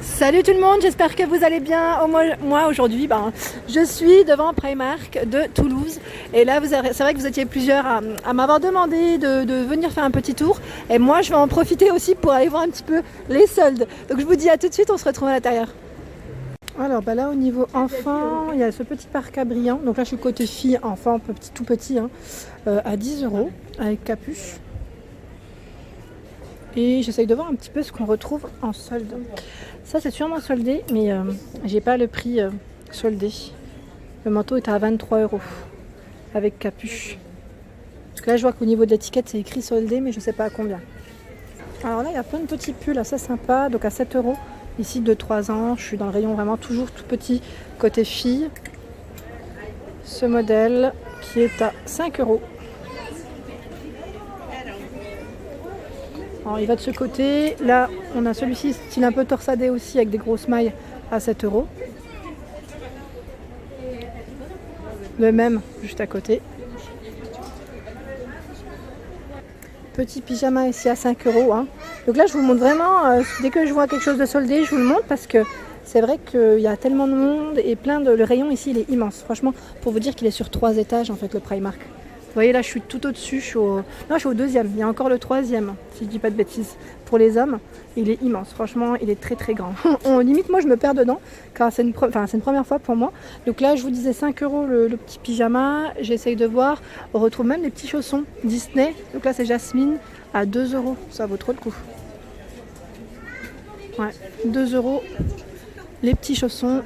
Salut tout le monde, j'espère que vous allez bien. Moi aujourd'hui, je suis devant Primark de Toulouse. Et là, c'est vrai que vous étiez plusieurs à m'avoir demandé de venir faire un petit tour. Et moi, je vais en profiter aussi pour aller voir un petit peu les soldes. Donc je vous dis à tout de suite, on se retrouve à l'intérieur. Alors là, au niveau enfant, il y a ce petit parc à Briand. Donc là, je suis côté fille, enfant, tout petit, à 10 € avec capuche. Et j'essaye de voir un petit peu ce qu'on retrouve en solde. Ça c'est sûrement soldé, mais j'ai pas le prix soldé. Le manteau est à 23 € avec capuche. Parce que là je vois qu'au niveau de l'étiquette c'est écrit soldé, mais je sais pas à combien. Alors là il y a plein de petits pulls assez sympas, donc à 7 €. Ici de 3 ans, je suis dans le rayon vraiment toujours tout petit côté fille. Ce modèle qui est à 5 €. Alors, il va de ce côté. Là, on a celui-ci, style un peu torsadé aussi, avec des grosses mailles à 7 €. Le même, juste à côté. Petit pyjama ici à 5 €. Donc là, je vous montre vraiment, dès que je vois quelque chose de soldé, je vous le montre parce que c'est vrai qu'il y a tellement de monde et le rayon ici, il est immense. Franchement, pour vous dire qu'il est sur 3 étages, en fait, le Primark. Vous voyez là je suis tout au-dessus, je suis au deuxième, il y a encore le troisième si je dis pas de bêtises. Pour les hommes, il est immense, franchement il est très très grand. Limite moi je me perds dedans car c'est une première fois pour moi. Donc là je vous disais 5 € le petit pyjama, j'essaye de voir, on retrouve même les petits chaussons Disney. Donc là c'est Jasmine à 2 €, ça vaut trop le coup. Ouais, 2 € les petits chaussons.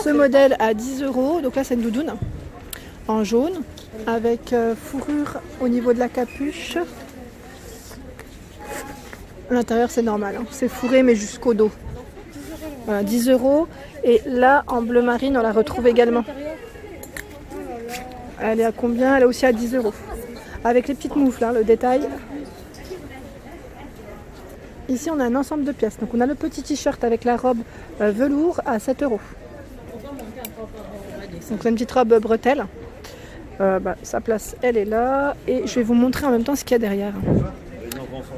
Ce modèle à 10 €, donc là c'est une doudoune. En jaune, avec fourrure au niveau de la capuche. L'intérieur c'est normal, c'est fourré mais jusqu'au dos. Voilà, 10 €. Et là en bleu marine on la retrouve également. Elle est à combien? Elle est aussi à 10 €. Avec les petites moufles, le détail. Ici on a un ensemble de pièces. Donc on a le petit t-shirt avec la robe velours à 7 €. Donc c'est une petite robe bretelle. Sa place elle est là et je vais vous montrer en même temps ce qu'il y a derrière.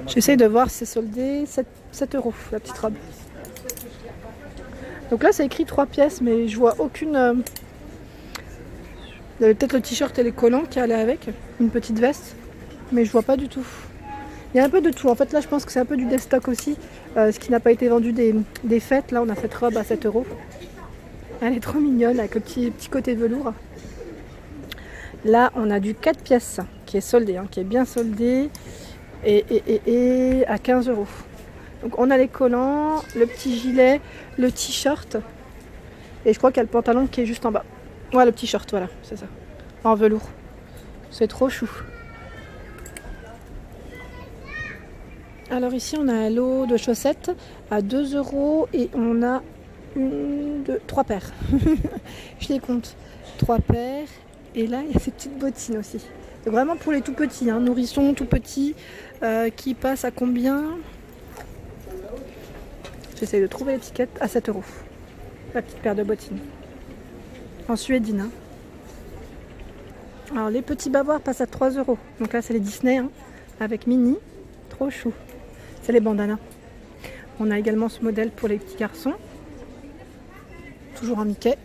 J'essaie de voir si c'est soldé. 7 € la petite robe. Donc là c'est écrit 3 pièces mais je vois aucune. Il y avait peut-être le t-shirt et les collants qui allaient avec, une petite veste, mais je vois pas du tout. Il y a un peu de tout en fait, là je pense que c'est un peu du destock aussi, ce qui n'a pas été vendu des fêtes. Là on a cette robe à 7 €. Elle est trop mignonne avec le petit côté velours. Là, on a du 4 pièces qui est soldé, qui est bien soldé et à 15 €. Donc on a les collants, le petit gilet, le t-shirt et je crois qu'il y a le pantalon qui est juste en bas. Ouais, le t-shirt, voilà, c'est ça, en velours. C'est trop chou. Alors ici, on a un lot de chaussettes à 2 € et on a 3 paires. Je les compte, 3 paires. Et là, il y a ces petites bottines aussi. C'est vraiment pour les tout petits, nourrissons tout petits, qui passent à combien? J'essaie de trouver l'étiquette à 7 €. La petite paire de bottines. En suédine. Alors les petits bavoirs passent à 3 €. Donc là, c'est les Disney, avec mini. Trop chou. C'est les bandanas. On a également ce modèle pour les petits garçons. Toujours en Mickey.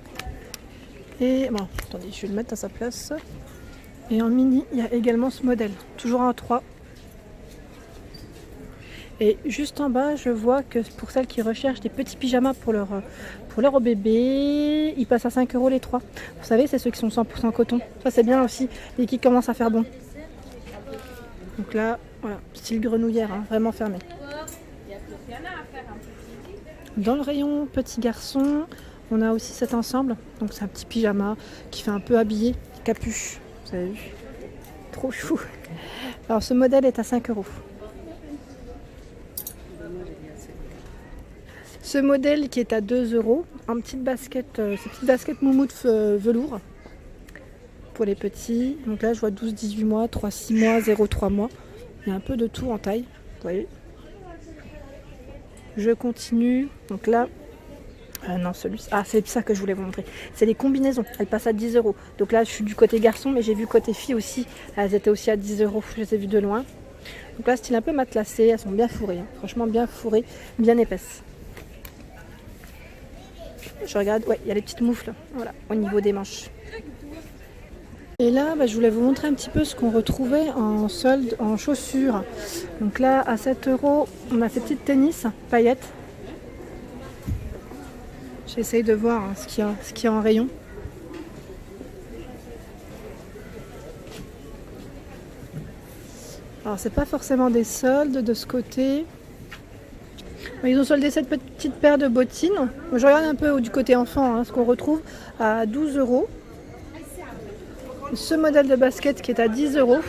Et bon, attendez, je vais le mettre à sa place. Et en mini, il y a également ce modèle, toujours en 3. Et juste en bas, je vois que pour celles qui recherchent des petits pyjamas pour leur bébé, ils passent à 5 € les 3. Vous savez, c'est ceux qui sont 100% coton. Ça, c'est bien aussi et qui commencent à faire bon. Donc là, voilà, style grenouillère, vraiment fermé. Dans le rayon petit garçon, on a aussi cet ensemble, donc c'est un petit pyjama qui fait un peu habillé, capuche, vous avez vu, trop chou. Alors ce modèle est à 5 €. Ce modèle qui est à 2 € en petite basket, ces petites baskets moumoute velours pour les petits. Donc là je vois 12-18 mois, 3-6 mois, 0-3 mois. Il y a un peu de tout en taille, vous voyez. Je continue, donc là. Non, celui-ci. Ah, c'est ça que je voulais vous montrer. C'est les combinaisons. Elles passent à 10 €. Donc là, je suis du côté garçon, mais j'ai vu côté fille aussi. Elles étaient aussi à 10 €. Je les ai vues de loin. Donc là, style un peu matelassé, elles sont bien fourrées, hein. Franchement bien fourrées, bien épaisses. Je regarde, ouais, il y a les petites moufles, voilà, au niveau des manches. Et là, je voulais vous montrer un petit peu ce qu'on retrouvait en solde, en chaussures. Donc là, à 7 €, on a ces petites tennis paillettes. J'essaye de voir hein, ce qu'il y a en rayon. Alors c'est pas forcément des soldes de ce côté. Ils ont soldé cette petite paire de bottines. Je regarde un peu du côté enfant hein, ce qu'on retrouve à 12 €. Ce modèle de basket qui est à 10 €.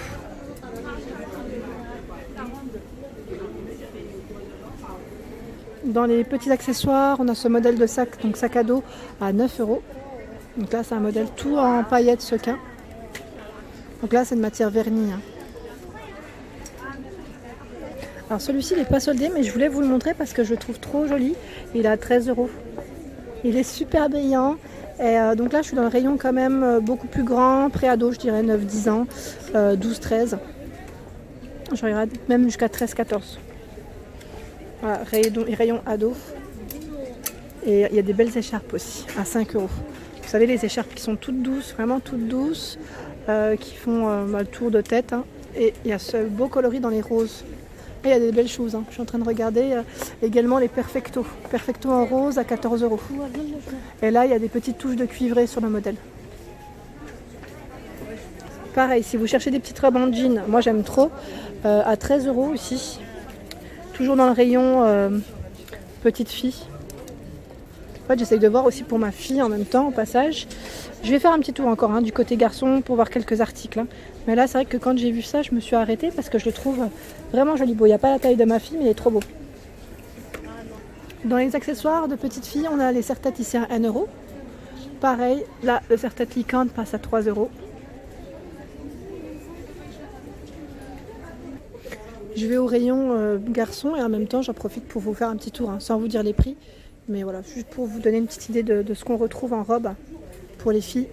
Dans les petits accessoires, on a ce modèle de sac, donc sac à dos à 9 €. Donc là c'est un modèle tout en paillettes sequin. Donc là c'est de matière vernie. Hein. Alors celui-ci il n'est pas soldé mais je voulais vous le montrer parce que je le trouve trop joli. Il est à 13 €. Il est super brillant. Et donc là je suis dans le rayon quand même beaucoup plus grand, pré-ado je dirais 9-10 ans, 12-13. Je regarde même jusqu'à 13-14. Voilà, rayon ado. Et il y a des belles écharpes aussi, à 5 €. Vous savez les écharpes qui sont toutes douces, vraiment toutes douces, qui font le tour de tête. Hein. Et il y a ce beau coloris dans les roses. Et il y a des belles choses. Hein. Je suis en train de regarder également les Perfecto. Perfecto en rose à 14 €. Et là, il y a des petites touches de cuivré sur le modèle. Pareil, si vous cherchez des petites robes en jean, moi j'aime trop, à 13 € aussi. Toujours dans le rayon petite fille. En fait, j'essaye de voir aussi pour ma fille en même temps, au passage. Je vais faire un petit tour encore hein, du côté garçon pour voir quelques articles. Hein. Mais là, c'est vrai que quand j'ai vu ça, je me suis arrêtée parce que je le trouve vraiment joli. Bon, il n'y a pas la taille de ma fille, mais il est trop beau. Dans les accessoires de petite fille, on a les serre-têtes ici à 1 €. Pareil, là, le serre-tête Licante passe à 3 €. Je vais au rayon garçon et en même temps, j'en profite pour vous faire un petit tour, hein, sans vous dire les prix. Mais voilà, juste pour vous donner une petite idée de ce qu'on retrouve en robe pour les filles.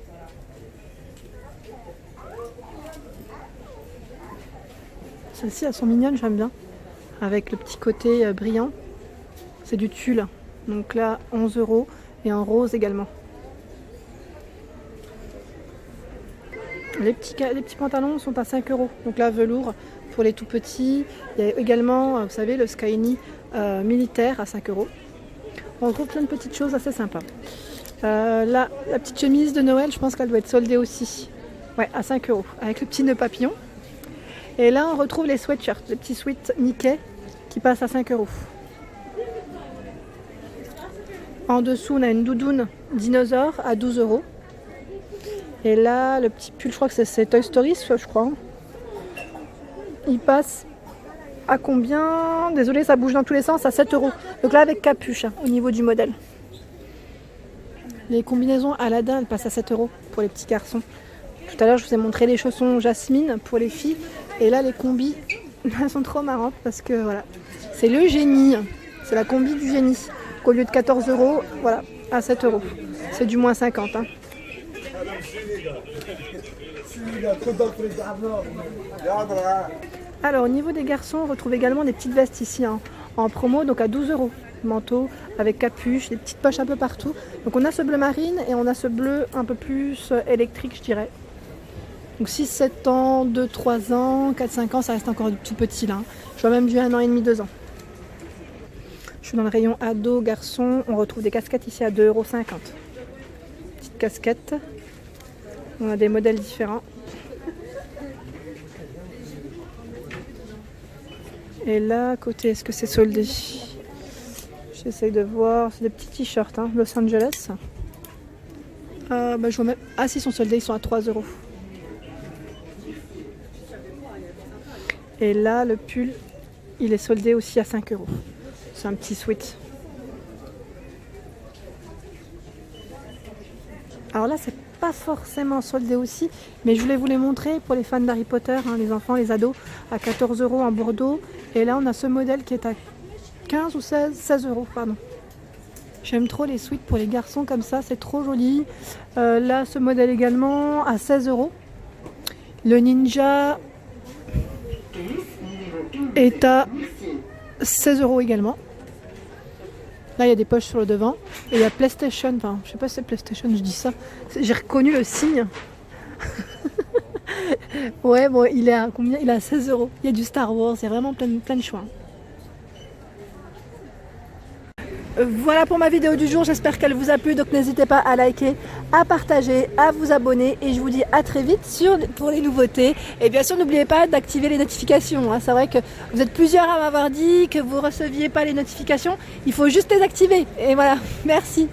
Celles-ci, elles sont mignonnes, j'aime bien. Avec le petit côté brillant. C'est du tulle. Donc là, 11 € et en rose également. Les petits pantalons sont à 5 €. Donc là, velours pour les tout petits. Il y a également, vous savez, le Skyny militaire à 5 €. On retrouve plein de petites choses assez sympas. Là, la petite chemise de Noël, je pense qu'elle doit être soldée aussi. Ouais, à 5 € avec le petit nœud papillon. Et là, on retrouve les sweatshirts, les petits sweats Mickey qui passent à 5 €. En dessous, on a une doudoune dinosaure à 12 €. Et là, le petit pull, je crois que c'est Toy Story, je crois. Il passe à combien? Désolé, ça bouge dans tous les sens, à 7 €. Donc là, avec capuche, hein, au niveau du modèle. Les combinaisons Aladdin, elles passent à 7 € pour les petits garçons. Tout à l'heure, je vous ai montré les chaussons Jasmine pour les filles. Et là, les combis, elles sont trop marrantes parce que voilà, c'est le génie. C'est la combi du génie. Donc, au lieu de 14 €, voilà, à 7 €. C'est du moins 50. Hein. Alors, au niveau des garçons, on retrouve également des petites vestes ici hein, en promo, donc à 12 €. Manteau avec capuche, des petites poches un peu partout. Donc on a ce bleu marine et on a ce bleu un peu plus électrique, je dirais. Donc 6-7 ans, 2-3 ans, 4-5 ans, ça reste encore tout petit là. Je vois même du 1 an et demi, 2 ans. Je suis dans le rayon ado, garçon. On retrouve des casquettes ici à 2,50 €. Petite casquette. On a des modèles différents. Et là, à côté, est-ce que c'est soldé? J'essaye de voir. C'est des petits t-shirts, hein, Los Angeles. Je vois même... Ah, si, ils sont soldés, ils sont à 3 €. Et là, le pull, il est soldé aussi à 5 €. C'est un petit sweat. Alors là, c'est pas forcément soldé aussi, mais je voulais vous les montrer pour les fans d'Harry Potter, hein, les enfants, les ados, à 14 € en Bordeaux. Et là, on a ce modèle qui est à 15 ou 16 €, pardon. J'aime trop les suites pour les garçons comme ça, c'est trop joli. Là, ce modèle également à 16 €. Le ninja, est à 16 € également. Là, il y a des poches sur le devant. Et il y a PlayStation. Enfin, je sais pas si c'est PlayStation, je dis ça. J'ai reconnu le signe. Ouais, bon, il est à combien? Il est à 16 €. Il y a du Star Wars. Il y a vraiment plein de choix. Voilà pour ma vidéo du jour, j'espère qu'elle vous a plu, donc n'hésitez pas à liker, à partager, à vous abonner et je vous dis à très vite pour les nouveautés. Et bien sûr n'oubliez pas d'activer les notifications, c'est vrai que vous êtes plusieurs à m'avoir dit que vous ne receviez pas les notifications, il faut juste les activer et voilà, merci.